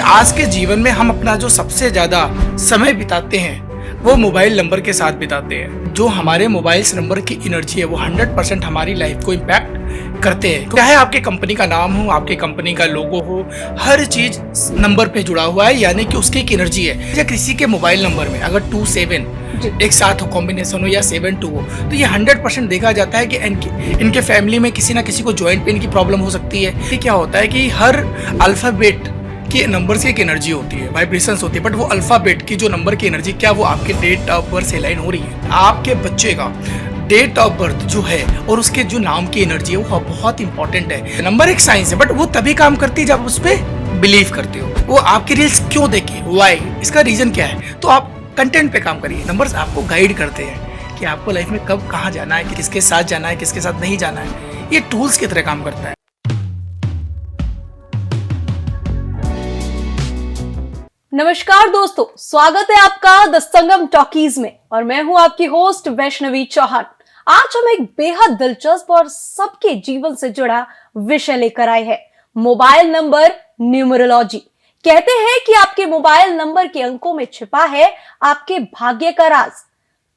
आज के जीवन में हम अपना जो सबसे ज्यादा समय बिताते हैं वो मोबाइल नंबर के साथ बिताते हैं। जो हमारे मोबाइल नंबर की एनर्जी है वो 100% हमारी लाइफ को इम्पैक्ट करते हैं। चाहे आपके कंपनी का नाम हो, आपके कंपनी का लोगो हो, हर चीज नंबर पे जुड़ा हुआ है, यानी कि उसकी एक एनर्जी है। या किसी के मोबाइल नंबर में अगर 27 एक साथ हो, कॉम्बिनेशन हो या 72 हो, तो ये 100% देखा जाता है कि इनके फैमिली में किसी ना किसी को जॉइंट पेन की प्रॉब्लम हो सकती है। ये क्या होता है कि हर अल्फाबेट के नंबर से एक एनर्जी होती है, वाइब्रेशंस होती है, बट वो अल्फाबेट की जो नंबर की एनर्जी क्या वो आपके डेट ऑफ बर्थ से अलाइन हो रही है। आपके बच्चे का डेट ऑफ बर्थ जो है और उसके जो नाम की एनर्जी है वो बहुत इंपॉर्टेंट है। नंबर एक साइंस है, बट वो तभी काम करती है जब उस पर बिलीव करते हो। वो आपके रील्स क्यों देखे, वाई, इसका रीजन क्या है, तो आप कंटेंट पे काम करिए। नंबर्स आपको गाइड करते हैं कि आपको लाइफ में कब कहाँ जाना है, किसके साथ जाना है, किसके साथ नहीं जाना है। ये टूल्स की तरह काम करता है। नमस्कार दोस्तों, स्वागत है आपका द संगम टॉकीज में और मैं हूं आपकी होस्ट वैष्णवी चौहान। आज हम एक बेहद दिलचस्प और सबके जीवन से जुड़ा विषय लेकर आए हैं, मोबाइल नंबर न्यूमरोलॉजी। कहते हैं कि आपके मोबाइल नंबर के अंकों में छिपा है आपके भाग्य का राज।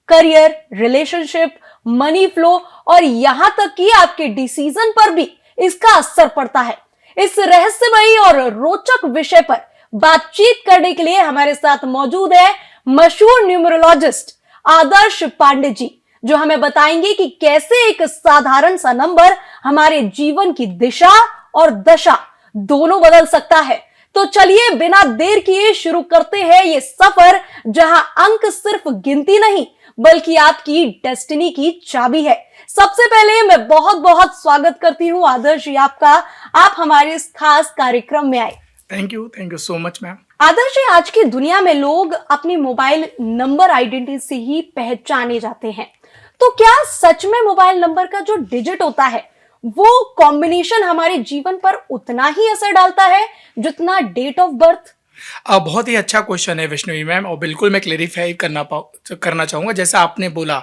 करियर, रिलेशनशिप, मनी फ्लो और यहां तक कि आपके डिसीजन पर भी इसका असर पड़ता है। इस रहस्यमयी और रोचक विषय पर बातचीत करने के लिए हमारे साथ मौजूद है मशहूर न्यूमरोलॉजिस्ट आदर्श पांडे जी, जो हमें बताएंगे कि कैसे एक साधारण सा नंबर हमारे जीवन की दिशा और दशा दोनों बदल सकता है। तो चलिए बिना देर किए शुरू करते हैं ये सफर, जहां अंक सिर्फ गिनती नहीं बल्कि आपकी डेस्टिनी की चाबी है। सबसे पहले मैं बहुत बहुत स्वागत करती हूं आदर्श जी आपका, आप हमारे इस खास कार्यक्रम में आए। Thank you so much ma'am. Adarsh ji, आज की दुनिया में लोग अपनी मोबाइल नंबर आइडेंटिटी से ही पहचाने जाते हैं, तो क्या सच में मोबाइल नंबर का जो डिजिट होता है वो कॉम्बिनेशन हमारे जीवन पर उतना ही असर डालता है जितना डेट ऑफ बर्थ? बहुत ही अच्छा क्वेश्चन है वैष्णवी मैम, और बिल्कुल मैं क्लेरिफाई करना चाहूँगा। जैसा आपने बोला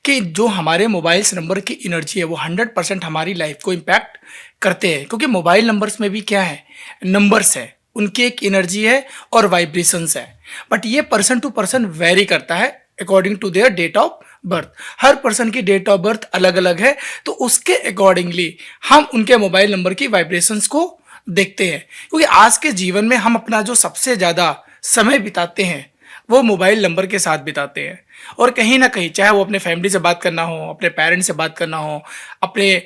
कि जो हमारे मोबाइल नंबर की एनर्जी है वो 100% हमारी लाइफ को इम्पैक्ट करते हैं, क्योंकि मोबाइल नंबर्स में भी क्या है, नंबर्स है, उनकी एक एनर्जी है और वाइब्रेशंस है, बट ये पर्सन टू पर्सन वेरी करता है according to their date of birth. हर पर्सन की डेट ऑफ बर्थ अलग अलग है, तो उसके अकॉर्डिंगली हम उनके मोबाइल नंबर की वाइब्रेशंस को देखते हैं। क्योंकि आज के जीवन में हम अपना जो सबसे ज़्यादा समय बिताते हैं वो मोबाइल नंबर के साथ बिताते हैं, और कहीं ना कहीं चाहे वो अपने फैमिली से बात करना हो, अपने पेरेंट्स से बात करना हो, अपने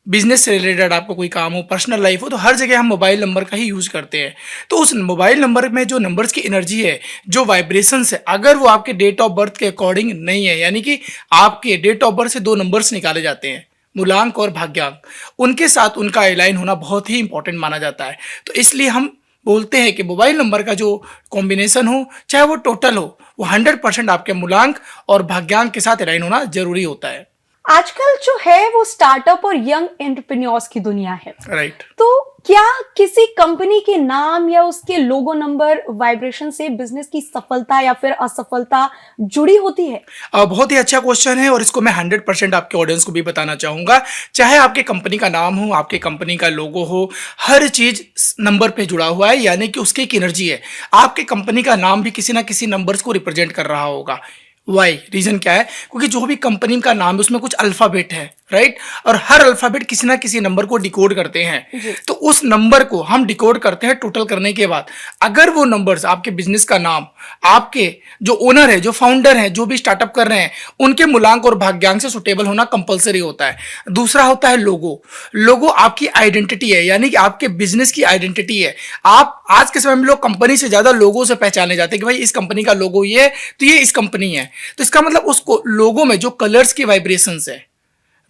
बिजनेस से रिलेटेड आपको कोई काम हो, पर्सनल लाइफ हो, तो हर जगह हम मोबाइल नंबर का ही यूज़ करते हैं। तो उस मोबाइल नंबर में जो नंबर्स की एनर्जी है, जो वाइब्रेशंस है, अगर वो आपके डेट ऑफ बर्थ के अकॉर्डिंग नहीं है, यानी कि आपके डेट ऑफ बर्थ से दो नंबर्स निकाले जाते हैं, मूलांक और भाग्यांक, उनके साथ उनका अलाइन होना बहुत ही इंपॉर्टेंट माना जाता है। तो इसलिए हम बोलते हैं कि मोबाइल नंबर का जो कॉम्बिनेशन हो, चाहे वो टोटल हो, वो 100% आपके मूलांक और भाग्यांक के साथ अलाइन होना जरूरी होता है। आजकल जो है वो स्टार्टअप और यंग एंटरप्रेन्योर्स की दुनिया है, राइट। तो क्या किसी कंपनी के नाम या उसके लोगो नंबर वाइब्रेशन से बिजनेस की सफलता या फिर असफलता जुड़ी होती है? बहुत ही अच्छा क्वेश्चन है, और इसको मैं 100% आपके ऑडियंस को भी बताना चाहूँगा। चाहे आपके कंपनी का नाम हो, आपके कंपनी का लोगो हो, हर चीज़ नंबर पे जुड़ा हुआ है, यानी कि उसकी एक एनर्जी है। आपके कंपनी का नाम भी किसी ना किसी नंबर्स को रिप्रेजेंट कर रहा होगा। वाई, रीजन क्या है, क्योंकि जो भी कंपनी का नाम है उसमें कुछ अल्फाबेट है, राइट, और हर अल्फाबेट किसी ना किसी नंबर को डिकोड करते हैं। तो उस नंबर को हम डिकोड करते हैं टोटल करने के बाद, अगर वो नंबर्स आपके बिजनेस का नाम, आपके जो ओनर है, जो फाउंडर है, जो भी स्टार्टअप कर रहे हैं, उनके मूलांक और भाग्यांक से सुटेबल होना कंपलसरी होता है। दूसरा होता है लोगो। लोगो आपकी आइडेंटिटी है, यानी कि आपके बिजनेस की आइडेंटिटी है। आप आज के समय में लोग कंपनी से ज्यादा लोगो से पहचाने जाते हैं कि भाई इस कंपनी का लोगो ये है तो ये इस कंपनी है। तो इसका मतलब उसको लोगो में जो कलर्स की वाइब्रेशंस है,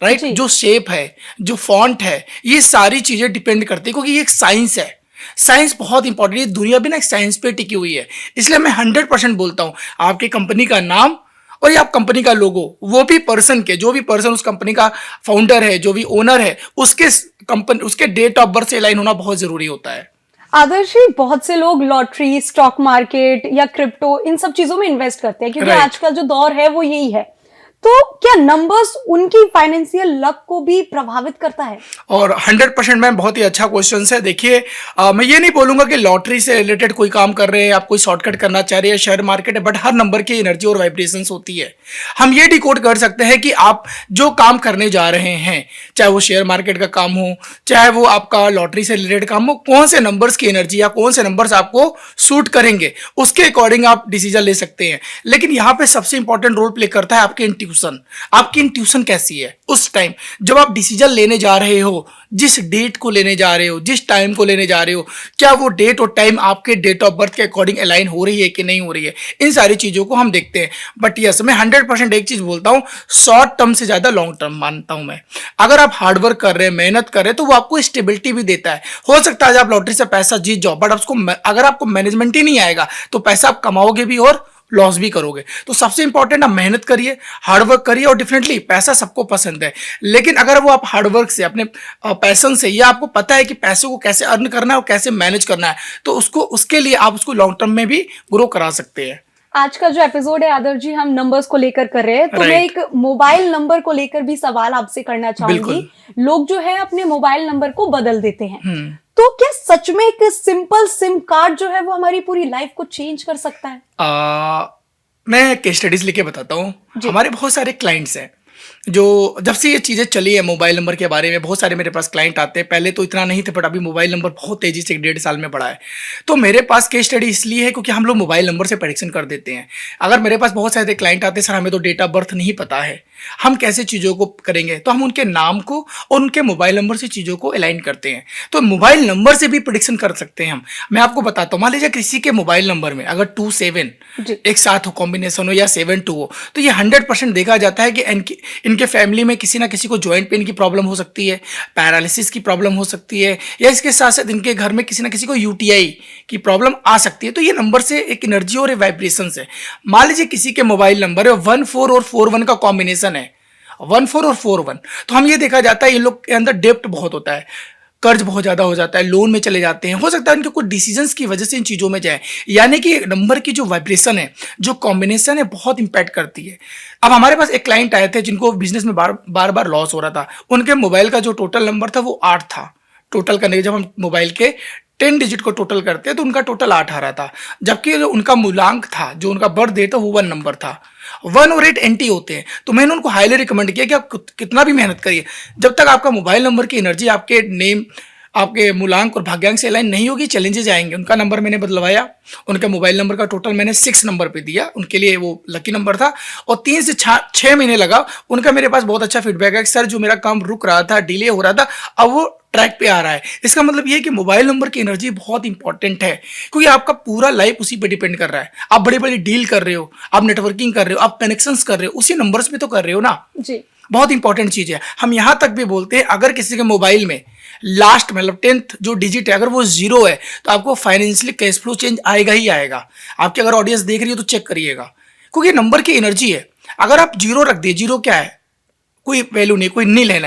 राइट, जो शेप है, जो फॉन्ट है, ये सारी चीजें डिपेंड करती है, क्योंकि ये एक साइंस है। साइंस बहुत इंपॉर्टेंट है, दुनिया भी ना एक साइंस पे टिकी हुई है। इसलिए मैं 100% बोलता हूं, आपकी कंपनी का नाम और ये आप कंपनी का लोगो, वो भी पर्सन के, जो भी पर्सन उस कंपनी का फाउंडर है, जो भी ओनर है, उसके डेट ऑफ बर्थ से अलाइन होना बहुत जरूरी होता है। आदर्श जी, बहुत से लोग लॉटरी, स्टॉक मार्केट या क्रिप्टो इन सब चीजों में इन्वेस्ट करते हैं, क्योंकि आजकल जो दौर है वो यही है। तो क्या नंबर्स उनकी फाइनेंशियल लक को भी प्रभावित करता है? और 100% मैम, बहुत ही अच्छा क्वेश्चन है। देखिए, मैं ये नहीं बोलूंगा कि लॉटरी से रिलेटेड कोई काम कर रहे हैं, आप कोई शॉर्टकट करना चाह रहे हैं, शेयर मार्केट है, बट हर नंबर की एनर्जी और वाइब्रेशंस होती है। हम ये डिकोड कर सकते हैं कि आप जो काम करने जा रहे हैं, चाहे वो शेयर मार्केट का काम हो, चाहे वो आपका लॉटरी से रिलेटेड काम हो, कौन से नंबर्स की एनर्जी या कौन से नंबर्स आपको सूट करेंगे, उसके अकॉर्डिंग आप डिसीजन ले सकते हैं। लेकिन यहाँ पे सबसे इंपॉर्टेंट रोल प्ले करता है आपकी इंट्यूशन। आपकी इंट्यूशन कैसी है उस टाइम जब आप डिसीजन लेने जा रहे हो, जिस डेट को लेने जा रहे हो, जिस टाइम को लेने जा रहे हो, क्या वो डेट और टाइम आपके डेट ऑफ बर्थ के अकॉर्डिंग अलाइन हो रही है कि नहीं हो रही है, इन सारी चीजों को हम देखते हैं। बट यस, मैं 100% एक चीज बोलता हूँ, शॉर्ट टर्म से ज्यादा लॉन्ग टर्म मानता हूं मैं। अगर आप हार्डवर्क कर रहे हैं, मेहनत कर रहे हैं, तो वो आपको स्टेबिलिटी भी देता है। हो सकता है आज आप लॉटरी से पैसा जीत जाओ, बट अगर आपको मैनेजमेंट ही नहीं आएगा तो पैसा आप कमाओगे भी और लॉस भी करोगे। तो सबसे इंपॉर्टेंट, आप मेहनत करिए, हार्डवर्क करिए, और डेफिनेटली पैसा सबको पसंद है। लेकिन अगर वो आप हार्डवर्क से, अपने पैशन से, या आपको पता है कि पैसे को कैसे अर्न करना है और कैसे मैनेज करना है, तो उसके लिए आप उसको लॉन्ग टर्म में भी ग्रो करा सकते हैं। आज का जो एपिसोड है आदर्श जी, हम नंबर्स को लेकर कर रहे हैं, तो मैं एक मोबाइल नंबर को लेकर भी सवाल आपसे करना चाहूंगी। लोग जो है अपने मोबाइल नंबर को बदल देते हैं, तो क्या सच में एक सिंपल सिम कार्ड जो है वो हमारी पूरी लाइफ को चेंज कर सकता है? मैं केस स्टडीज लेके बताता हूँ। हमारे बहुत सारे क्लाइंट्स हैं जो, जब से ये चीज़ें चली है मोबाइल नंबर के बारे में, बहुत सारे मेरे पास क्लाइंट आते हैं। पहले तो इतना नहीं थे, बट अभी मोबाइल नंबर बहुत तेज़ी से 1.5 साल में बढ़ा है। तो मेरे पास केस स्टडी इसलिए है क्योंकि हम लोग मोबाइल नंबर से प्रेडिक्शन कर देते हैं। अगर मेरे पास बहुत सारे क्लाइंट आते हैं, सर हमें तो डेट ऑफ बर्थ नहीं पता है, हम कैसे चीज़ों को करेंगे, तो हम उनके नाम को और उनके मोबाइल नंबर से चीज़ों को अलाइन करते हैं। तो मोबाइल नंबर से भी प्रेडिक्शन कर सकते हैं हम। मैं आपको बताता हूँ, मान लीजिए किसी के मोबाइल नंबर में अगर 2-7 एक साथ हो, कॉम्बिनेशन हो, या 7-2 हो, तो ये 100% देखा जाता है कि इनके फैमिली में किसी ना किसी को जॉइंट पेन की प्रॉब्लम हो सकती है, पैरालिसिस की प्रॉब्लम हो सकती है, या इसके साथ साथ इनके घर में किसी ना किसी को यूटीआई की प्रॉब्लम आ सकती है। तो ये नंबर से एक एनर्जी और वाइब्रेशन है। मान लीजिए किसी के मोबाइल नंबर है 14 और 41 का कॉम्बिनेशन है, 14 और 41, तो हम ये देखा जाता है इन लोग के अंदर डेप्ट बहुत होता है, कर्ज बहुत ज़्यादा हो जाता है, लोन में चले जाते हैं। हो सकता है उनके कुछ डिसीजंस की वजह से इन चीज़ों में जाए। यानी कि नंबर की जो वाइब्रेशन है, जो कॉम्बिनेशन है, बहुत इंपैक्ट करती है। अब हमारे पास एक क्लाइंट आए थे जिनको बिजनेस में बार बार लॉस हो रहा था। उनके मोबाइल का जो टोटल नंबर था वो 8 था। टोटल करने के जब हम मोबाइल के 10 डिजिट को टोटल करते हैं तो उनका टोटल 8 आ रहा था, जबकि जो उनका मूलांक था, जो उनका बर्थ डेट था, वो 1 नंबर था। 1 और 8 एंटी होते हैं। तो मैंने उनको हाईली रिकमेंड किया कि आप कितना भी मेहनत करिए, जब तक आपका मोबाइल नंबर की एनर्जी आपके नेम, आपके मूलांक और भाग्यांक से अलाइन नहीं होगी, चैलेंजेस आएंगे। उनका नंबर मैंने बदलवाया, उनका मोबाइल नंबर का टोटल मैंने 6 नंबर पे दिया, उनके लिए वो लकी नंबर था। और 3 से 6 महीने लगा, उनका मेरे पास बहुत अच्छा फीडबैक है कि सर जो मेरा काम रुक रहा था, डिले हो रहा था, अब वो ट्रैक पे आ रहा है। इसका मतलब ये है कि मोबाइल नंबर की एनर्जी बहुत इंपॉर्टेंट है, क्योंकि आपका पूरा लाइफ उसी पे डिपेंड कर रहा है। आप बड़ी बड़ी डील कर रहे हो, आप नेटवर्किंग कर रहे हो, आप कनेक्शंस कर रहे हो, उसी नंबर्स पे तो कर रहे हो ना जी। बहुत इंपॉर्टेंट चीज है। हम यहाँ तक भी बोलते हैं, अगर किसी के मोबाइल में लास्ट मतलब 10th जो डिजिट है अगर वो 0 है, तो आपको फाइनेंशियली कैश फ्लो चेंज आएगा ही आएगा। आपकी अगर ऑडियंस देख रही है तो चेक करिएगा, क्योंकि नंबर की एनर्जी है। अगर आप 0 रख दिए, 0 क्या है, कोई वैल्यू नहीं, कोई नील है,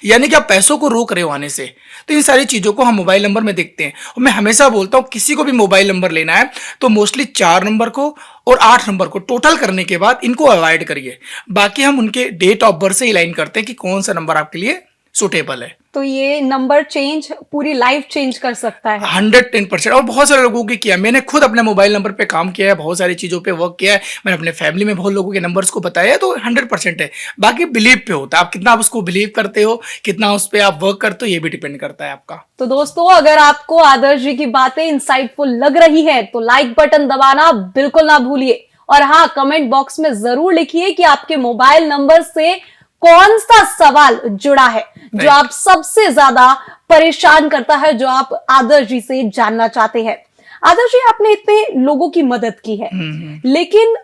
यानी कि आप पैसों को रोक रहे हो आने से। तो इन सारी चीज़ों को हम मोबाइल नंबर में देखते हैं। और मैं हमेशा बोलता हूँ, किसी को भी मोबाइल नंबर लेना है तो मोस्टली 4 नंबर को और 8 नंबर को टोटल करने के बाद इनको अवॉइड करिए। बाकी हम उनके डेट ऑफ बर्थ से ही लाइन करते हैं कि कौन सा नंबर आपके लिए सुटेबल है। तो ये नंबर चेंज पूरी लाइफ चेंज कर सकता है 110%। और बहुत सारे लोगों की किया, मैंने खुद अपने मोबाइल नंबर पे काम किया है, बहुत सारी चीज़ों पे वर्क किया है, मैंने अपने फैमिली में बहुत लोगों के नंबर्स को बताया है। तो 100% है। बाकी बिलीव पे होता है, आप कितना आप उसको बिलीव करते हो, कितना उस पर आप वर्क करते हो, ये भी डिपेंड करता है आपका। तो दोस्तों, अगर आपको आदर्श जी की बातें इंसाइटफुल लग रही है तो लाइक बटन दबाना बिल्कुल ना भूलिए। और हाँ, कमेंट बॉक्स में जरूर लिखिए कि आपके मोबाइल नंबर से कौन सा सवाल जुड़ा है जो आप सबसे ज्यादा परेशान करता है, जो आप आदर्श जी से जानना चाहते हैं। आदर्श जी, आपने इतने लोगों की मदद की है, लेकिन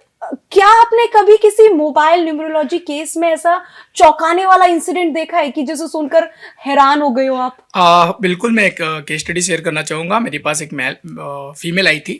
क्या आपने कभी किसी मोबाइल न्यूमरोलॉजी केस में ऐसा चौंकाने वाला इंसिडेंट देखा है कि जिसे सुनकर हैरान हो गए हो आप? बिल्कुल, मैं एक केस स्टडी शेयर करना चाहूँगा। मेरे पास एक फीमेल आई थी।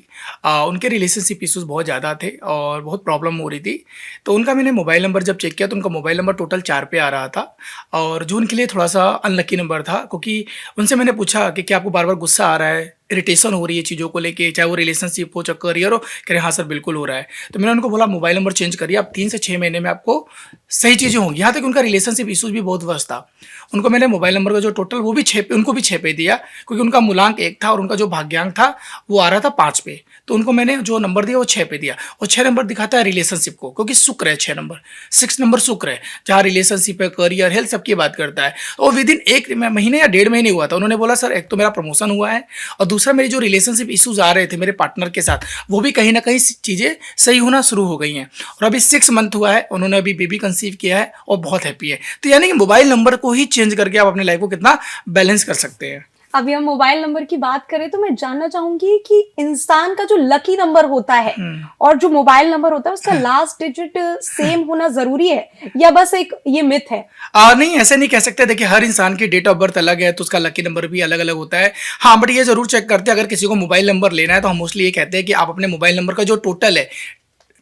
उनके रिलेशनशिप इश्यूज बहुत ज़्यादा थे और बहुत प्रॉब्लम हो रही थी। तो उनका मैंने मोबाइल नंबर जब चेक किया तो उनका मोबाइल नंबर टोटल 4 पे आ रहा था, और जो उनके लिए थोड़ा सा अनलकी नंबर था, क्योंकि उनसे मैंने पूछा कि क्या आपको बार बार गुस्सा आ रहा है, इरिटेशन हो रही है चीज़ों को लेके, चाहे वो रिलेशनशिप हो, चाहे करियर हो, कह रहे हाँ सर बिल्कुल हो रहा है। तो मैंने उनको बोला मोबाइल नंबर चेंज करिए, आप 3 से 6 महीने में आपको सही चीज़ें होंगी। यहाँ तक उनका रिलेशनशिप इशूज़ भी बहुत वर्स्ट था। उनको मैंने मोबाइल नंबर का जो टोटल वो भी 6 पे, उनको भी 6 पे दिया, क्योंकि उनका मूलांक 1 था और उनका जो भाग्यांक था वो आ रहा था 5 पे। तो उनको मैंने जो नंबर दिया वो 6 पे दिया, और 6 नंबर दिखाता है रिलेशनशिप को, क्योंकि शुक्र है 6 नंबर, 6 नंबर शुक्र है, जहाँ रिलेशनशिप है, करियर, हेल्थ सबकी बात करता है। और विद इन 1 महीने या 1.5 महीने हुआ था, उन्होंने बोला सर एक तो मेरा प्रमोशन हुआ है, और दूसरा मेरी जो रिलेशनशिप इशूज़ आ रहे थे मेरे पार्टनर के साथ, वो भी कहीं ना कहीं चीज़ें सही होना शुरू हो गई हैं। और अभी 6 मंथ हुआ है, उन्होंने अभी बेबी कंसीव किया है और बहुत हैप्पी है। तो यानी कि मोबाइल नंबर को ही चेंज करके आप अपने लाइफ को कितना बैलेंस कर सकते हैं। अभी हम मोबाइल नंबर की बात करें तो मैं जानना चाहूंगी कि इंसान का जो लकी नंबर होता है और जो मोबाइल नंबर होता है उसका लास्ट डिजिट सेम होना जरूरी है, या बस एक ये मिथ है? नहीं, ऐसे नहीं कह सकते। देखिए हर इंसान की डेट ऑफ बर्थ अलग है, तो उसका लकी नंबर भी अलग अलग होता है। हाँ, बट ये जरूर चेक करते हैं, अगर किसी को मोबाइल नंबर लेना है तो हम मोस्टली ये कहते हैं कि आप अपने मोबाइल नंबर का जो टोटल है,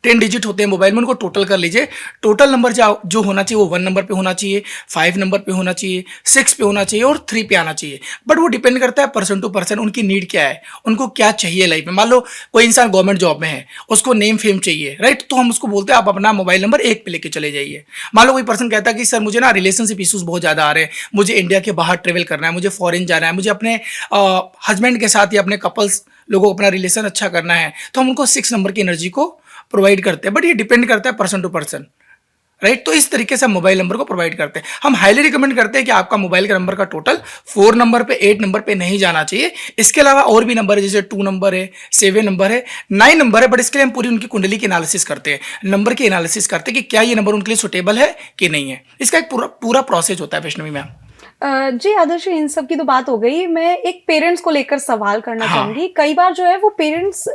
10 डिजिट होते हैं मोबाइल में, उनको टोटल कर लीजिए। टोटल नंबर जो होना चाहिए वो 1 नंबर पे होना चाहिए, 5 नंबर पे होना चाहिए, 6 पे होना चाहिए और 3 पे आना चाहिए। बट वो डिपेंड करता है पर्सन टू पर्सन, उनकी नीड क्या है, उनको क्या चाहिए लाइफ में। मान लो कोई इंसान गवर्नमेंट जॉब में है, उसको नेम फेम चाहिए, राइट, तो हम उसको बोलते हैं आप अपना मोबाइल नंबर 1 पे लेके चले जाइए। मान लो कोई पर्सन कहता है कि सर मुझे ना रिलेशनशिप इशूज़ बहुत ज़्यादा आ रहे हैं, मुझे इंडिया के बाहर ट्रेवल करना है, मुझे फॉरेन जाना है, मुझे अपने हस्बैंड के साथ या अपने कपल्स लोगों को अपना रिलेशन अच्छा करना है, तो हम उनको 6 नंबर की एनर्जी को प्रोवाइड करते हैं। बट ये डिपेंड करता है पर्सन टू पर्सन, राइट। तो इस तरीके से हम मोबाइल नंबर को प्रोवाइड करते हैं। हम हाईली रिकमेंड करते हैं कि आपका मोबाइल का नंबर का टोटल 4 नंबर पे, 8 नंबर पे नहीं जाना चाहिए। इसके अलावा और भी नंबर है, जैसे 2 नंबर है, 7 नंबर है, 9 नंबर है, बट इसके लिए हम पूरी उनकी कुंडली की एनालिसिस करते हैं, नंबर की एनालिसिस करते हैं कि क्या ये नंबर उनके लिए सुटेबल है कि नहीं है। इसका एक पूरा प्रोसेस होता है वैष्णवी मैम। जी आदर्श, इन सब की तो बात हो गई। मैं एक पेरेंट्स को लेकर सवाल करना हाँ। चाहूंगी। कई बार जो है वो पेरेंट्स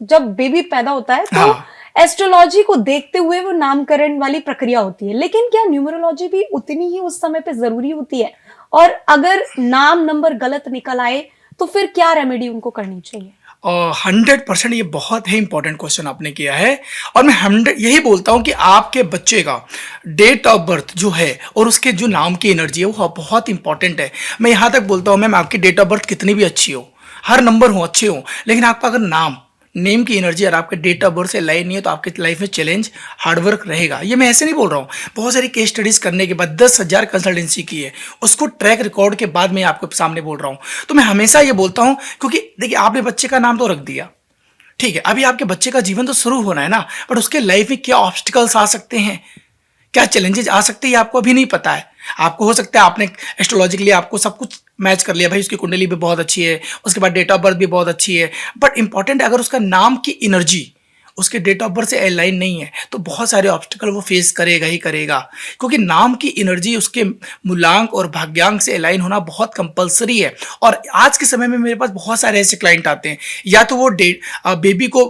जब बेबी पैदा होता है तो हाँ। एस्ट्रोलॉजी को देखते हुए वो नामकरण वाली प्रक्रिया होती है, लेकिन क्या न्यूमरोलॉजी भी उतनी ही उस समय पे जरूरी होती है? और अगर नाम नंबर गलत निकल आए तो फिर क्या रेमेडी उनको करनी चाहिए? 100% ये बहुत ही इंपॉर्टेंट क्वेश्चन आपने किया है। और मैं 100 यही बोलता हूँ कि आपके बच्चे का डेट ऑफ बर्थ जो है और उसके जो नाम की एनर्जी है वो बहुत इंपॉर्टेंट है। मैं यहाँ तक बोलता हूँ मैम, आपकी डेट ऑफ बर्थ कितनी भी अच्छी हो, हर नंबर हो अच्छे हो, लेकिन आपका अगर नेम की एनर्जी और आपके डेट ऑफ बर्थ से लाइन नहीं है तो आपकी लाइफ में चैलेंज, हार्डवर्क रहेगा। ये मैं ऐसे नहीं बोल रहा हूँ, बहुत सारी केस स्टडीज करने के बाद 10,000 कंसल्टेंसी की है, उसको ट्रैक रिकॉर्ड के बाद मैं आपके सामने बोल रहा हूँ। तो मैं हमेशा ये बोलता हूँ, क्योंकि देखिए आपने बच्चे का नाम तो रख दिया, ठीक है, अभी आपके बच्चे का जीवन तो शुरू होना है ना, बट उसके लाइफ में क्या ऑब्स्टिकल्स आ सकते हैं, क्या चैलेंजेस आ सकते हैं, ये आपको अभी नहीं पता है। आपको हो सकता है आपने एस्ट्रोलॉजिकली आपको सब कुछ मैच कर लिया, भाई उसकी कुंडली भी बहुत अच्छी है, उसके बाद डेट ऑफ बर्थ भी बहुत अच्छी है, बट इंपॉर्टेंट है अगर उसका नाम की एनर्जी उसके डेट ऑफ बर्थ से अलाइन नहीं है तो बहुत सारे ऑब्स्टिकल वो फेस करेगा ही करेगा। क्योंकि नाम की एनर्जी उसके मूलांक और भाग्यांक से अलाइन होना बहुत कंपलसरी है। और आज के समय में मेरे पास बहुत सारे ऐसे क्लाइंट आते हैं, या तो वो बेबी को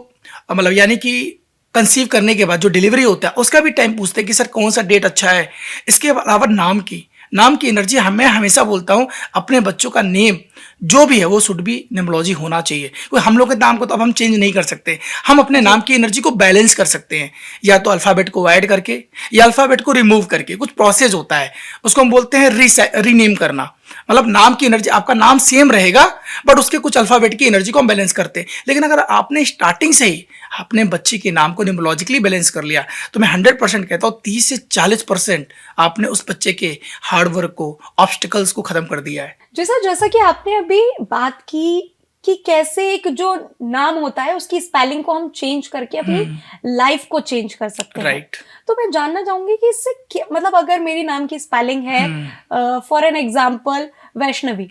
मतलब यानी कि कंसीव करने के बाद जो डिलीवरी होता है उसका भी टाइम पूछते हैं कि सर कौन सा डेट अच्छा है। इसके अलावा नाम की एनर्जी, मैं हमेशा बोलता हूँ अपने बच्चों का नेम जो भी है वो शुड भी न्यूमरोलॉजी होना चाहिए। कोई हम लोग के नाम को तो अब हम चेंज नहीं कर सकते, हम अपने नाम की एनर्जी को बैलेंस कर सकते हैं, या तो अल्फ़ाबेट को ऐड करके या अल्फ़ाबेट को रिमूव करके। कुछ प्रोसेस होता है, उसको हम बोलते हैं रीनेम करना। मतलब नाम की एनर्जी, आपका नाम सेम रहेगा बट उसके कुछ अल्फ़ाबेट की एनर्जी को हम बैलेंस करते हैं। लेकिन अगर आपने स्टार्टिंग से ही अपने बच्चे के नाम को न्यूमरोलॉजिकली बैलेंस कर लिया तो मैं 100% कहता हूँ 30 से 40% आपने उस बच्चे के हार्डवर्क को, ऑब्स्टिकल्स को खत्म कर दिया है। जैसा कि आपने अभी बात की कि कैसे एक जो नाम होता है उसकी स्पेलिंग को हम चेंज करके अपनी लाइफ को चेंज कर सकते हैं, राइट। तो मैं जानना चाहूंगी कि इससे मतलब अगर मेरी नाम की स्पेलिंग है फॉर एन एग्जाम्पल वैष्णवी,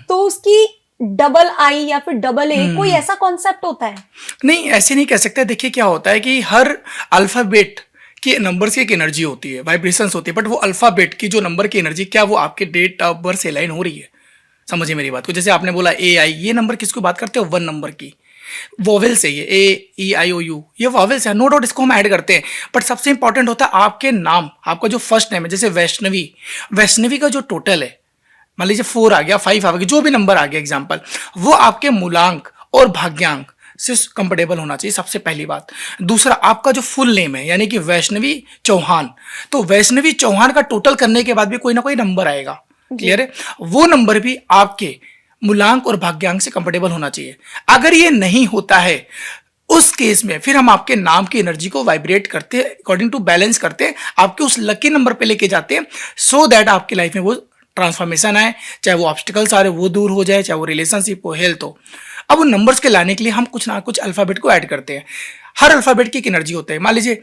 तो उसकी डबल आई या फिर डबल ए कोई ऐसा कॉन्सेप्ट होता है? नहीं, ऐसे नहीं कह सकते। देखिए क्या होता है कि हर अल्फ़ाबेट के नंबर्स की एक एनर्जी होती है, वाइब्रेशंस होती है, बट वो अल्फ़ाबेट की जो नंबर की एनर्जी क्या वो आपके डेट ऑफ बर्थ से लाइन हो रही है? समझिए मेरी बात को। जैसे आपने बोला ए आई, ये नंबर किसको बात करते हो? 1 नंबर की। वॉवेल्स है ये, ए ई आई ओ यू, ये वॉवेल्स है, नो डाउट इसको हम ऐड करते हैं। बट सबसे इंपॉर्टेंट होता है आपके नाम, आपका जो फर्स्ट नेम है, जैसे वैष्णवी का जो टोटल है, मान लीजिए 4 आ गया, 5 आ गया, जो भी नंबर आ गया एग्जाम्पल, वो आपके मूलांक और भाग्यांक से कंफर्टेबल होना चाहिए, सबसे पहली बात। दूसरा, आपका जो फुल नेम है यानी कि वैष्णवी चौहान, तो वैष्णवी चौहान का टोटल करने के बाद भी कोई ना कोई नंबर आएगा, क्लियर है? वो नंबर भी आपके मूलांक और भाग्यांक से कंफर्टेबल होना चाहिए। अगर ये नहीं होता है उस केस में फिर हम आपके नाम की एनर्जी को वाइब्रेट करते अकॉर्डिंग टू बैलेंस करते, आपके उस लकी नंबर पे लेके जाते हैं, सो दैट आपकी लाइफ में वो ट्रांसफॉर्मेशन आए, चाहे वो ऑब्स्टिकल्स आ रहे वो दूर हो जाए, चाहे वो रिलेशनशिप हो, हेल्थ हो। अब उन नंबर्स के लाने के लिए हम कुछ ना कुछ अल्फाबेट को ऐड करते हैं। हर अल्फाबेट की एक एनर्जी होता है। मान लीजिए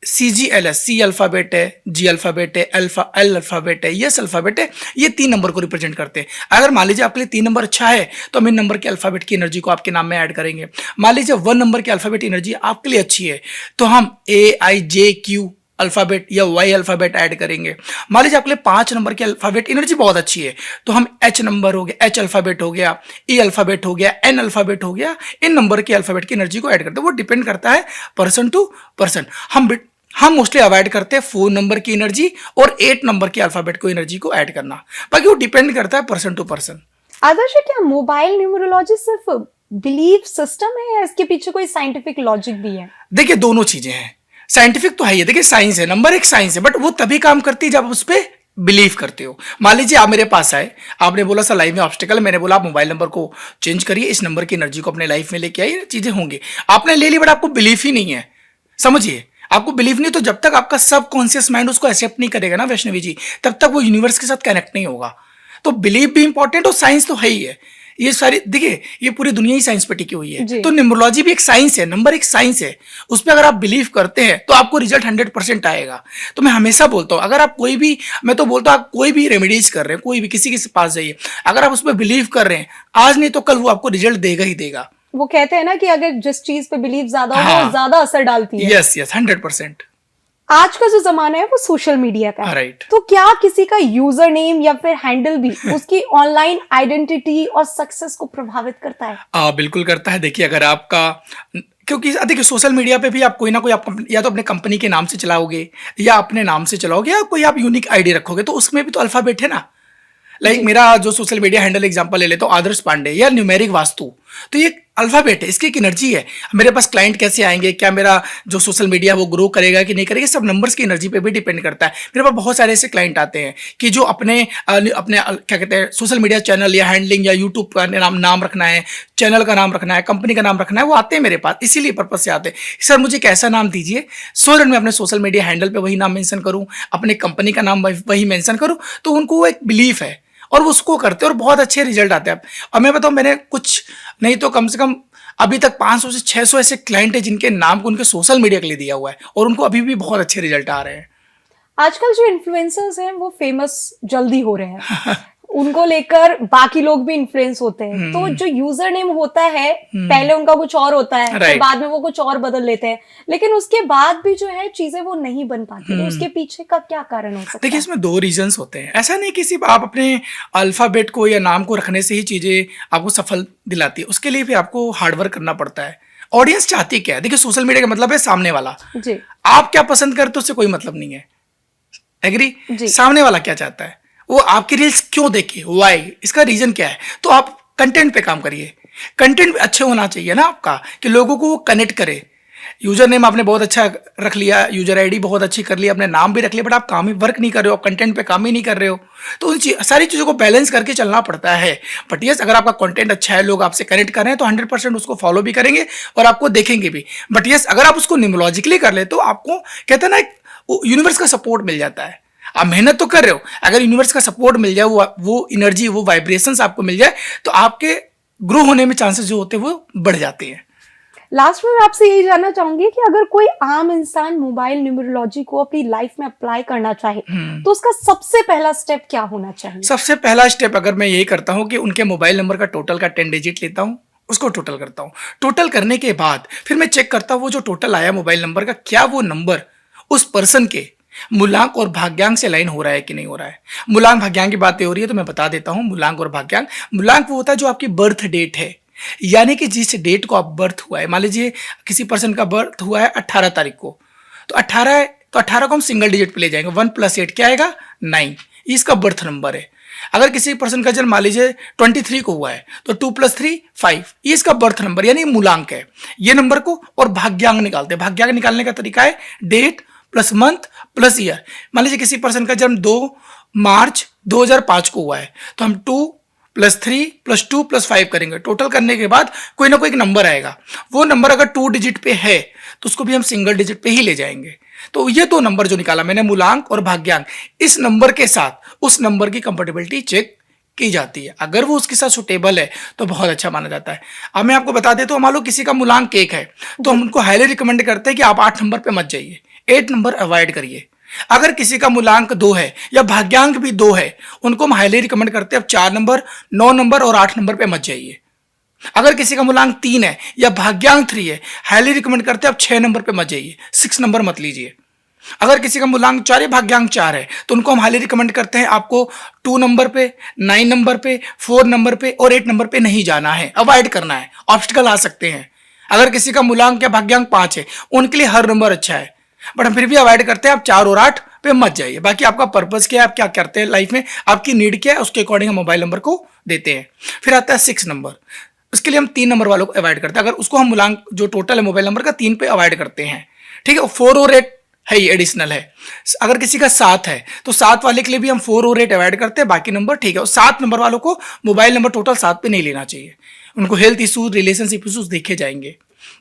CGLS, सी अल्फाबेट है, जी अल्फाबेट है, एल अल्फाबेट है, यस अल्फाबेट है, ये 3 नंबर को रिप्रेजेंट करते हैं। अगर मान लीजिए आपके लिए 3 नंबर अच्छा है तो हम इन नंबर के अल्फाबेट की एनर्जी को आपके नाम में ऐड करेंगे। मान लीजिए 1 नंबर की अल्फाबेट एनर्जी आपके लिए अच्छी है तो हम AIJQ अल्फाबेट या वाई अल्फाबेट ऐड करेंगे। मान लीजिए आपके लिए 5 नंबर की अल्फाबेट एनर्जी बहुत अच्छी है तो हम H नंबर हो गया, H अल्फाबेट हो गया, E अल्फाबेट हो गया, N अल्फाबेट हो गया, इन नंबर के अल्फाबेट की एनर्जी को ऐड करते हैं। वो डिपेंड करता है पर्सन टू पर्सन। हम मोस्टली अवॉइड करते हैं 4 नंबर की एनर्जी और 8 नंबर की अल्फाबेट को एनर्जी को ऐड करना, बाकी वो डिपेंड करता है पर्सन टू पर्सन। आदर्श, क्या मोबाइल न्यूमरोलॉजी सिर्फ बिलीफ सिस्टम है या इसके पीछे कोई साइंटिफिक लॉजिक भी है? देखिए दोनों चीजें हैं। साइंटिफिक तो है ही, देखिए साइंस है, नंबर एक साइंस है, बट वो तभी काम करती है जब आप उस पर बिलीव करते हो। मान लीजिए आप मेरे पास आए, आपने बोला सर लाइफ में ऑब्स्टिकल, मैंने बोला आप मोबाइल नंबर को चेंज करिए, इस नंबर की एनर्जी को अपने लाइफ में लेके आइए, चीजें होंगी। आपने ले ली बट आपको बिलीफ ही नहीं है, समझिए आपको बिलीव नहीं, तो जब तक आपका सब कॉन्शियस माइंड उसको एक्सेप्ट नहीं करेगा ना वैष्णवी जी, तब तक वो यूनिवर्स के साथ कनेक्ट नहीं होगा। तो बिलीव भी इंपॉर्टेंट और साइंस तो है ही है। ये सारी देखिए ये पूरी दुनिया ही साइंस पे टिकी हुई है, तो न्यूमरोलॉजी भी एक साइंस है, नंबर एक साइंस है, उस पर अगर आप बिलीव करते हैं तो आपको रिजल्ट 100% आएगा। तो मैं हमेशा बोलता हूँ अगर आप कोई भी, मैं तो बोलता हूँ आप कोई भी रेमेडीज कर रहे हैं, कोई भी किसी के पास जाइए, अगर आप उस पर बिलीव कर रहे हैं आज नहीं तो कल वो आपको रिजल्ट देगा ही देगा। वो कहते हैं ना कि अगर जिस चीज पे बिलीव ज्यादा हो वो ज्यादा असर डालती है। यस 100%। आज का जो जमाना है वो सोशल मीडिया का है, राइट। तो क्या किसी का यूजर नेम या फिर हैंडल भी उसकी ऑनलाइन आइडेंटिटी और सक्सेस को प्रभावित करता है? बिल्कुल करता है। देखिए अगर आपका, क्योंकि देखिए सोशल मीडिया पे भी आप कोई ना कोई, आप या तो अपने कंपनी के नाम से चलाओगे या अपने नाम से चलाओगे या कोई आप यूनिक आईडी रखोगे, तो उसमें भी तो अल्फाबेट है ना। लाइक मेरा जो सोशल मीडिया हैंडल एग्जांपल ले लेता हूँ, आदर्श पांडे या न्यूमेरिक वास्तु, तो ये अल्फाबेट है, इसकी एक एनर्जी है। मेरे पास क्लाइंट कैसे आएंगे, क्या मेरा जो सोशल मीडिया वो ग्रो करेगा कि नहीं करेगा, सब नंबर्स की एनर्जी पे भी डिपेंड करता है। मेरे पास बहुत सारे ऐसे क्लाइंट आते हैं कि जो अपने क्या कहते हैं सोशल मीडिया चैनल या हैंडलिंग या यूट्यूब का नाम रखना है, चैनल का नाम रखना है, कंपनी का नाम रखना है, वो आते हैं मेरे पास इसीलिए पर्पज से आते हैं, सर मुझे कैसा नाम दीजिए सो दैट मैं अपने सोशल मीडिया हैंडल पे वही नाम मेंशन करूँ, अपने कंपनी का नाम वही मेंशन करूँ। तो उनको वो एक बिलीफ है और वो उसको करते हैं और बहुत अच्छे रिजल्ट आते हैं। और मैं बताऊं मैंने कुछ नहीं तो कम से कम अभी तक 500 से 600 ऐसे क्लाइंट है जिनके नाम को उनके सोशल मीडिया के लिए दिया हुआ है और उनको अभी भी बहुत अच्छे रिजल्ट आ रहे हैं। आजकल जो इन्फ्लुएंसर्स हैं वो फेमस जल्दी हो रहे हैं उनको लेकर बाकी लोग भी इन्फ्लुएंस होते हैं। तो जो यूजर नेम होता है पहले उनका कुछ और होता है, फिर बाद में वो कुछ और बदल लेते हैं, लेकिन उसके बाद भी जो है चीजें वो नहीं बन पाती। तो उसके पीछे का क्या कारण हो सकता है? देखिए इसमें 2 रीजंस होते हैं। ऐसा नहीं कि सिर्फ आप अपने अल्फाबेट को या नाम को रखने से ही चीजें आपको सफल दिलाती है, उसके लिए भी आपको हार्डवर्क करना पड़ता है। ऑडियंस चाहती क्या है? देखिए सोशल मीडिया का मतलब है सामने वाला जी। आप क्या पसंद करते हो उससे कोई मतलब नहीं है, एग्री? सामने वाला क्या चाहता है, वो आपकी रील्स क्यों देखे, वाई, इसका रीजन क्या है। तो आप कंटेंट पे काम करिए, कंटेंट अच्छे होना चाहिए ना आपका कि लोगों को वो कनेक्ट करे। यूजर नेम आपने बहुत अच्छा रख लिया, यूजर आईडी बहुत अच्छी कर लिया, अपने नाम भी रख लिया, बट आप काम ही वर्क नहीं कर रहे हो, कंटेंट पे काम ही नहीं कर रहे हो। तो उन सारी चीज़ों को बैलेंस करके चलना पड़ता है। बट यस अगर आपका कंटेंट अच्छा है, लोग आपसे कनेक्ट कर रहे हैं तो 100% उसको फॉलो भी करेंगे और आपको देखेंगे भी। बट यस अगर आप उसको न्यूमरोलॉजिकली कर ले तो आपको कहते हैं ना एक यूनिवर्स का सपोर्ट मिल जाता है। आप मेहनत तो कर रहे हो, अगर यूनिवर्स का सपोर्ट मिल जाए, वो एनर्जी, वो वाइब्रेशंस आपको मिल जाए, तो आपके ग्रो होने में चांसेस जो होते हैं वो बढ़ जाते हैं। लास्ट में मैं आपसे यही जानना चाहूंगी कि अगर कोई आम इंसान मोबाइल न्यूमरोलॉजी को अपनी लाइफ में अप्लाई करना चाहे तो उसका सबसे पहला स्टेप क्या होना चाहिए? सबसे पहला स्टेप अगर मैं यही करता हूँ कि उनके मोबाइल नंबर का टोटल का 10 डिजिट लेता हूँ, उसको टोटल करता हूँ। टोटल करने के बाद फिर मैं चेक करता हूँ वो जो टोटल आया मोबाइल नंबर का, क्या वो नंबर उस पर्सन के मूलांक और भाग्यांक से लाइन हो रहा है कि नहीं हो रहा है। मूलांक भाग्यांक की बातें हो रही है तो मैं बता देता हूँ मूलांक और भाग्यांक। मूलांक वो होता है जो आपकी बर्थ डेट है, यानी कि जिस डेट को आप बर्थ हुआ है। मान लीजिए किसी पर्सन का बर्थ हुआ है 18 तारीख को, तो 18 है तो 18 को हम सिंगल डिजिट पे ले जाएंगे, 1 + 8 क्या आएगा 9, ये इसका बर्थ नंबर है। अगर किसी पर्सन का जन्म मान लीजिए 23 को हुआ है तो 2 + 3 5, ये इसका बर्थ नंबर यानी मूलांक है। ये नंबर को और भाग्यांक निकालते हैं। भाग्यांक निकालने का तरीका है date plus month plus year. मान लीजिए किसी पर्सन का जन्म 2 मार्च 2005 को हुआ है तो हम 2 +3 +2 +5 करेंगे, टोटल करने के बाद कोई ना कोई एक नंबर आएगा। वो नंबर अगर 2 डिजिट पे है तो उसको भी हम सिंगल डिजिट पे ही ले जाएंगे। तो ये दो नंबर जो निकाला मैंने, मूलांक और भाग्यांक, इस नंबर के साथ उस नंबर की कंपेटिबिलिटी चेक की जाती है। अगर वो उसके साथ सुटेबल है तो बहुत अच्छा माना जाता है। अब मैं आपको बता देता हूँ, मान लो किसी का मूलांक 1 है तो हम उनको हाईली रिकमेंड करते हैं कि आप 8 नंबर पे मत जाइए, 8 नंबर अवॉइड करिए। अगर किसी का मूलांक 2 है या भाग्यांक भी 2 है, उनको हम हाईली रिकमेंड करते हैं आप 4 नंबर, 9 नंबर और 8 नंबर पे मत जाइए। अगर किसी का मूलांक 3 है या भाग्यांक 3 है, हाईली रिकमेंड करते हैं आप 6 नंबर पे मत जाइए, 6 नंबर मत लीजिए। अगर किसी का मूलांक 4 या भाग्यांक 4 है तो उनको हम हाईली रिकमेंड करते हैं आपको 2 नंबर पे, 9 नंबर पे, 4 नंबर पे और 8 नंबर पे नहीं जाना है, अवॉइड करना है, ऑब्स्टिकल आ सकते हैं। अगर किसी का मूलांक या भाग्यांक 5 है, उनके लिए हर नंबर अच्छा है, बट हम फिर भी अवॉइड करते हैं आप 4 और 8 पे मत जाइए। बाकी आपका पर्पस क्या है, आप क्या करते हैं लाइफ में, आपकी नीड क्या है, उसके अकॉर्डिंग हम मोबाइल नंबर को देते हैं। फिर आता है 6 नंबर, उसके लिए हम 3 नंबर वालों को अवॉइड करते हैं। अगर उसको हम मूलांक जो टोटल है मोबाइल नंबर का 3 पे अवॉइड करते हैं, ठीक है। 4 और 8 है, ये एडिशनल है। अगर किसी का 7 है तो 7 वाले के लिए भी हम 4 और 8 अवॉइड करते हैं, बाकी नंबर ठीक है। और 7 नंबर वालों को मोबाइल नंबर टोटल 7 पे नहीं लेना चाहिए, उनको हेल्थ इशूज, रिलेशनशिप इशूज देखे जाएंगे।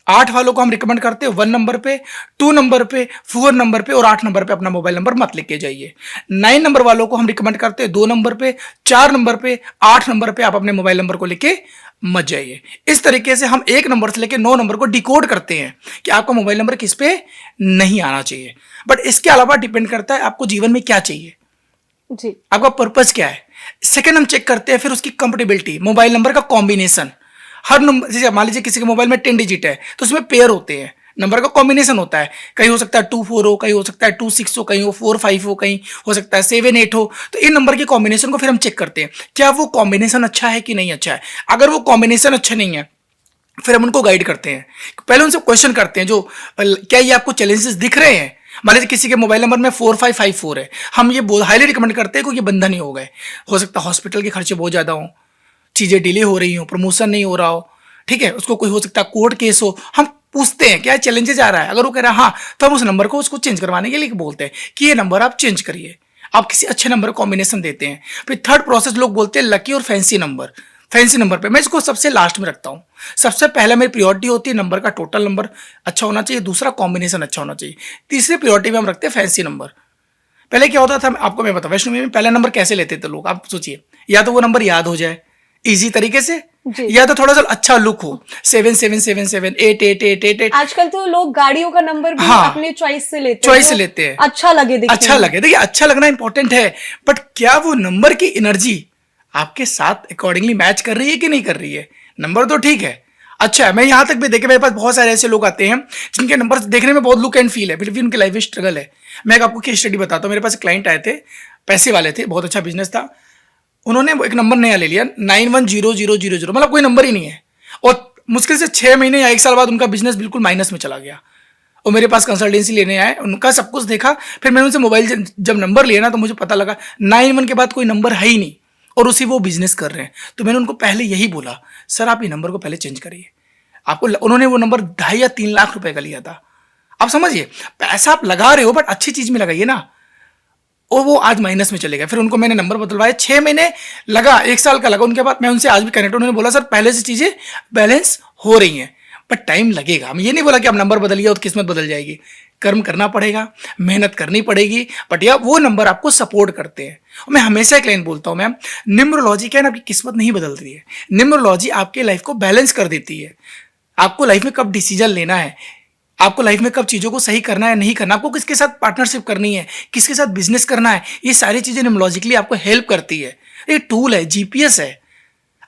8 वालों को हम रिकमेंड करते हैं 1 नंबर पे, 2 नंबर पे, 4 नंबर पे और 8 नंबर पे अपना मोबाइल नंबर मत लेके जाइए। 9 नंबर वालों को हम रिकमेंड करते हैं 2 नंबर पे, 4 नंबर पे, 8 नंबर पे आप अपने मोबाइल नंबर को लेके मत जाइए। इस तरीके से हम 1 नंबर से लेके 9 नंबर को डिकोड करते हैं कि आपका मोबाइल नंबर किस पे नहीं आना चाहिए। बट इसके अलावा डिपेंड करता है आपको जीवन में क्या चाहिए, जी, आपका पर्पस क्या है। सेकंड हम चेक करते हैं फिर उसकी कंपेटिबिलिटी, मोबाइल नंबर का कॉम्बिनेशन। हर नंबर, जैसे मान लीजिए किसी के मोबाइल में 10 डिजिट है तो उसमें पेयर होते हैं, नंबर का कॉम्बिनेशन होता है। कहीं हो सकता है 2 4 हो, कहीं हो सकता है 2 6 हो, कहीं हो 4 5 हो, कहीं हो सकता है 7 8 हो। तो इन नंबर के कॉम्बिनेशन को फिर हम चेक करते हैं, क्या वो कॉम्बिनेशन अच्छा है कि नहीं अच्छा है। अगर वो कॉम्बिनेशन अच्छा नहीं है फिर हम उनको गाइड करते हैं, पहले उनसे क्वेश्चन करते हैं, जो क्या ये आपको चैलेंजेस दिख रहे हैं। मान लीजिए किसी के मोबाइल नंबर में 4554 है, हम ये हाईली रिकमेंड करते हैं क्योंकि बंधन नहीं हो गए, हो सकता है हॉस्पिटल के खर्चे बहुत ज़्यादा हों, चीज़ें डिले हो रही हो, प्रमोशन नहीं हो रहा हो, ठीक है, उसको कोई हो सकता है कोर्ट केस हो। हम पूछते हैं क्या चैलेंजेस आ रहा है, अगर वो कह रहा है हाँ, तो हम उस नंबर को उसको चेंज करवाने के लिए बोलते हैं कि ये नंबर आप चेंज करिए, आप किसी अच्छे नंबर कॉम्बिनेशन देते हैं। फिर थर्ड प्रोसेस लोग बोलते हैं लकी और फैंसी नंबर। फैंसी नंबर पे मैं इसको सबसे लास्ट में रखता हूँ। सबसे पहले मेरी प्रियोरिटी होती है नंबर का टोटल नंबर अच्छा होना चाहिए, दूसरा कॉम्बिनेशन अच्छा होना चाहिए, तीसरी प्रियोरिटी में हम रखते हैं फैंसी नंबर। पहले क्या होता था, आपको मैं बताऊं, वैष्णो में पहला नंबर कैसे लेते थे लोग, आप सोचिए, या तो वो नंबर याद हो जाए इजी तरीके से, या तो थोड़ा सा अच्छा लुक हो, 7 7 7 7 8 8 8 8 8। आजकल तो लोग गाड़ियों का नंबर भी हाँ, अपने चॉइस से लेते हैं, चॉइस से लेते हैं, अच्छा लगे दिखने अच्छा में। लगे। देखिए अच्छा लगना इंपॉर्टेंट है, बट क्या वो नंबर की एनर्जी आपके साथ अकॉर्डिंगली मैच कर रही है कि नहीं कर रही है। नंबर तो ठीक है, अच्छा है, मैं यहां तक भी देखे, मेरे पास बहुत सारे ऐसे लोग आते हैं जिनके नंबर देखने में बहुत लुक एंड फील है, फिर भी उनकी लाइफ में स्ट्रगल है। मैं एक आपको केस स्टडी बताता हूँ। मेरे पास क्लाइंट आए थे, पैसे वाले थे, बहुत अच्छा बिजनेस था, उन्होंने एक नंबर नया ले लिया 910000, मतलब कोई नंबर ही नहीं है, और मुश्किल से 6 महीने या 1 साल बाद उनका बिजनेस बिल्कुल माइनस में चला गया। और मेरे पास कंसल्टेंसी लेने आए, उनका सब कुछ देखा, फिर मैंने उनसे मोबाइल जब नंबर लिया ना तो मुझे पता लगा 91 के बाद कोई नंबर है ही नहीं, और उसी वो बिजनेस कर रहे हैं। तो मैंने उनको पहले यही बोला, सर आप ये नंबर को पहले चेंज करिए। आपको उन्होंने वो नंबर 2.5 या 3 लाख रुपए का लिया था। आप समझिए, पैसा आप लगा रहे हो बट अच्छी चीज में लगाइए ना, और वो आज माइनस में चले गए। फिर उनको मैंने नंबर बदलवाया, 6 महीने लगा, 1 साल का लगा, उनके बाद मैं उनसे आज भी कनेक्ट। उन्होंने बोला सर पहले से चीजें बैलेंस हो रही हैं, बट टाइम लगेगा। हम ये नहीं बोला कि आप नंबर बदलिए और किस्मत बदल जाएगी, कर्म करना पड़ेगा, मेहनत करनी पड़ेगी, बट या वो नंबर आपको सपोर्ट करते हैं। और मैं हमेशा एक लाइन बोलता हूँ मैम, न्यूमरोलॉजी क्या है ना, आपकी किस्मत नहीं बदलती है, न्यूमरोलॉजी आपके लाइफ को बैलेंस कर देती है। आपको लाइफ में कब डिसीजन लेना है, आपको लाइफ में कब चीज़ों को सही करना है नहीं करना, आपको किसके साथ पार्टनरशिप करनी है, किसके साथ बिजनेस करना है, ये सारी चीज़ें न्यूमरोलॉजिकली आपको हेल्प करती है। ये टूल है, जीपीएस है।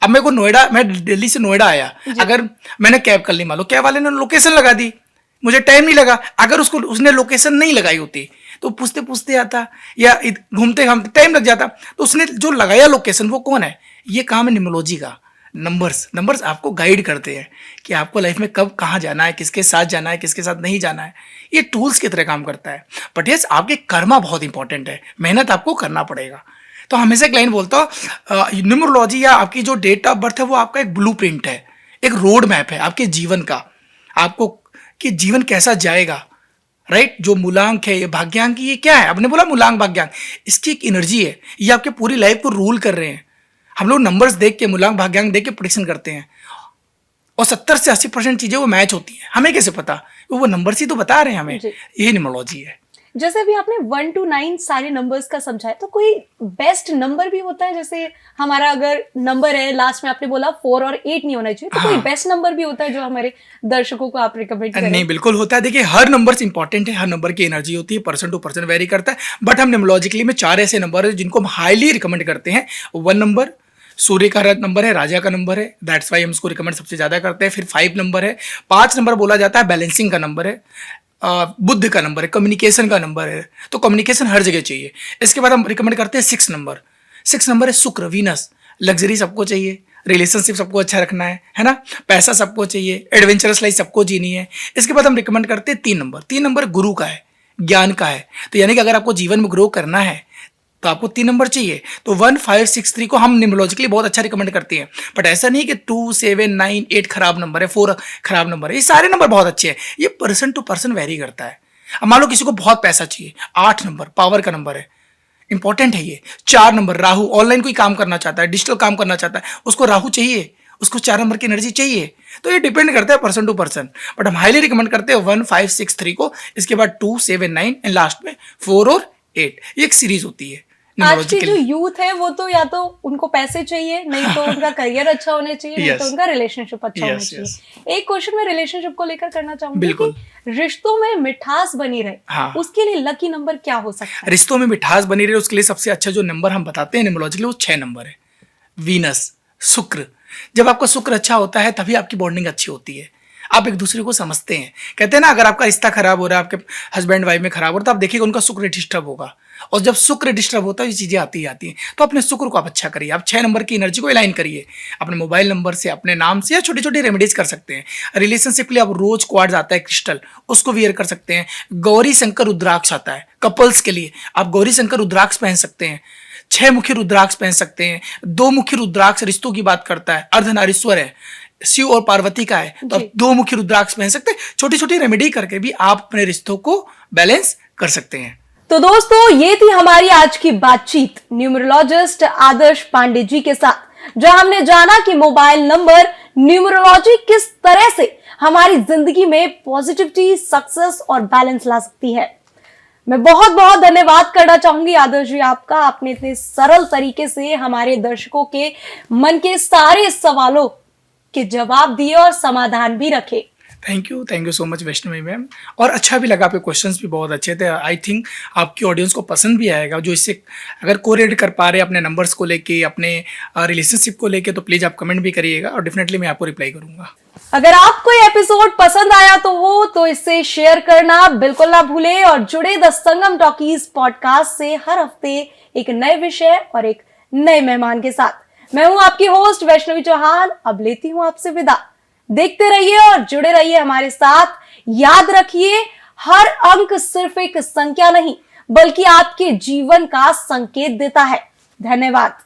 अब मेरे को नोएडा, मैं दिल्ली से नोएडा आया, अगर मैंने कैब कर ली, मान लो कैब वाले ने लोकेशन लगा दी, मुझे टाइम नहीं लगा। अगर उसको उसने लोकेशन नहीं लगाई होती तो पूछते पूछते आता या घूमते घामते टाइम लग जाता। तो उसने जो लगाया लोकेशन, वो कौन है, ये काम है न्यूमरोलॉजी का। नंबर्स आपको गाइड करते हैं कि आपको लाइफ में कब कहाँ जाना है, किसके साथ जाना है, किसके साथ नहीं जाना है। ये टूल्स की तरह काम करता है। बट यस, आपके कर्मा बहुत इंपॉर्टेंट है, मेहनत आपको करना पड़ेगा। तो हमेशा क्लाइंट बोलता हूँ, न्यूमरोलॉजी या आपकी जो डेट ऑफ बर्थ है वो आपका एक ब्लूप्रिंट है, एक रोड मैप है आपके जीवन का, आपको कि जीवन कैसा जाएगा, राइट। जो मूलांक है, ये भाग्यांक, ये क्या है, आपने बोला मूलांक भाग्यांक, इसकी एक एनर्जी है, ये आपके पूरी लाइफ को रूल कर रहे हैं। हम लोग नंबर्स देख के, मूलांक भाग्यांक देख के प्रेडिक्शन करते हैं, और 70 से 80% चीजें वो मैच होती हैं। हमें कैसे पता? वो नंबर्स ही तो बता रहे हैं हमें। यही न्यूमरोलॉजी है। जैसे अभी आपने 1 to 9 सारे नंबर्स का समझाया, तो कोई बेस्ट नंबर भी होता है? जैसे हमारा अगर नंबर है, लास्ट में आपने बोला 4 और 8 नहीं होना चाहिए, तो कोई बेस्ट नंबर भी होता है जो हमारे दर्शकों को आप रिकमेंड करें? नहीं, बिल्कुल होता है। देखिए, हर नंबर इंपॉर्टेंट है, हर नंबर की एनर्जी होती है, पर्सन टू पर्सन वेरी करता है। बट हम न्यूमरोलॉजिकली में 4 ऐसे नंबर है जिनको हम हाईली रिकमेंड करते हैं। 1 नंबर सूर्य का नंबर है, राजा का नंबर है, दैट्स वाई हम इसको रिकमेंड सबसे ज्यादा करते हैं। फिर 5 नंबर है। 5 नंबर बोला जाता है बैलेंसिंग का नंबर है, बुद्ध का नंबर है, कम्युनिकेशन का नंबर है, तो कम्युनिकेशन हर जगह चाहिए। इसके बाद हम रिकमेंड करते हैं 6 नंबर। 6 नंबर है शुक्र, वीनस। लग्जरी सबको चाहिए, रिलेशनशिप सबको अच्छा रखना है ना, पैसा सबको चाहिए, एडवेंचरस लाइफ सबको जीनी है। इसके बाद हम रिकमेंड करते हैं 3 नंबर। 3 नंबर गुरु का है, ज्ञान का है। तो यानी कि अगर आपको जीवन में ग्रो करना है तो आपको 3 नंबर चाहिए। तो 1, 5, 6, 3 को हम न्यूमरोलॉजिकली बहुत अच्छा रिकमेंड करते हैं। बट ऐसा नहीं कि 2, 7, 9, 8 खराब नंबर है, 4 खराब नंबर है। ये सारे नंबर बहुत अच्छे हैं। ये पर्सन टू पर्सन वेरी करता है। अब मान लो किसी को बहुत पैसा चाहिए, 8 नंबर पावर का नंबर है, इंपॉर्टेंट है ये। 4 नंबर राहु, ऑनलाइन कोई काम करना चाहता है, डिजिटल काम करना चाहता है, उसको राहु चाहिए, उसको 4 नंबर की एनर्जी चाहिए। तो ये डिपेंड करता है पर्सन टू पर्सन। बट हम हाईली रिकमेंड करते हैं 1, 5, 6, 3 को। इसके बाद 2, 7, 9 एंड लास्ट में 4 और 8। ये एक सीरीज होती है। आज की जो यूथ है वो तो या तो उनको पैसे चाहिए, नहीं तो उनका करियर अच्छा होना चाहिए, नहीं तो उनका रिलेशनशिप अच्छा होना चाहिए। एक क्वेश्चन मैं रिलेशनशिप को लेकर करना चाहूंगी कि रिश्तों में मिठास बनी रहे, उसके लिए लकी नंबर क्या हो सकता है? रिश्तों में मिठास बनी रहे उसके लिए सबसे अच्छा जो नंबर हम बताते हैं न्यूमरोलॉजिकली, वो 6 नंबर है, वीनस, शुक्र। जब आपका शुक्र अच्छा होता है तभी आपकी बॉन्डिंग अच्छी होती है, आप एक दूसरे को समझते हैं। कहते हैं ना, अगर आपका रिश्ता खराब हो रहा है, आपके हस्बैंड वाइफ में खराब हो रहा है, तो आप देखिएगा उनका शुक्र डिस्टर्ब होगा। और जब शुक्र डिस्टर्ब होता है ये चीजें आती है। तो अपने शुक्र को आप अच्छा करिए। आप 6 नंबर की एनर्जी को अलाइन करिए अपने मोबाइल नंबर से, अपने नाम से, या छोटी छोटी रेमेडीज कर सकते हैं। रिलेशनशिप के लिए आप रोज क्वार्ट्ज आता है क्रिस्टल, उसको वियर कर सकते हैं। गौरी शंकर रुद्राक्ष आता है कपल्स के लिए, आप गौरी शंकर रुद्राक्ष पहन सकते हैं। 6 मुखी रुद्राक्ष पहन सकते हैं। 2 मुखी रुद्राक्ष रिश्तों की बात करता है, अर्धनारीश्वर है, शिव और पार्वती का है, तो आप 2 मुखी रुद्राक्ष पहन सकते हैं। छोटी छोटी रेमेडी करके भी आप अपने रिश्तों को बैलेंस कर सकते हैं। तो दोस्तों, ये थी हमारी आज की बातचीत न्यूमरोलॉजिस्ट आदर्श पांडे जी के साथ, जहां हमने जाना कि मोबाइल नंबर न्यूमरोलॉजी किस तरह से हमारी जिंदगी में पॉजिटिविटी, सक्सेस और बैलेंस ला सकती है। मैं बहुत बहुत धन्यवाद करना चाहूंगी आदर्श जी आपका, आपने इतने सरल तरीके से हमारे दर्शकों के मन के सारे सवालों के जवाब दिए और समाधान भी रखे। Thank you so much Vaishnavi ma'am. और अच्छा भी लगा, आपके क्वेश्चंस भी बहुत अच्छे थे। आई थिंक आपकी ऑडियंस को पसंद भी आएगा, जो इससे अगर कोरिलेट कर पा रहे हैं अपने नंबर्स को लेके, अपने रिलेशनशिप को लेके, तो प्लीज़ आप कमेंट भी करिएगा और डेफिनेटली मैं आपको रिप्लाई करूंगा। अगर आपको ये एपिसोड पसंद आया तो इसे शेयर करना बिल्कुल ना भूलें और जुड़े द संगम टॉकीज पॉडकास्ट से हर हफ्ते एक नए विषय और एक नए मेहमान के साथ। मैं हूं आपकी होस्ट वैष्णवी चौहान, अब लेती हूं आपसे विदा। देखते रहिए और जुड़े रहिए हमारे साथ। याद रखिए, हर अंक सिर्फ एक संख्या नहीं बल्कि आपके जीवन का संकेत देता है। धन्यवाद।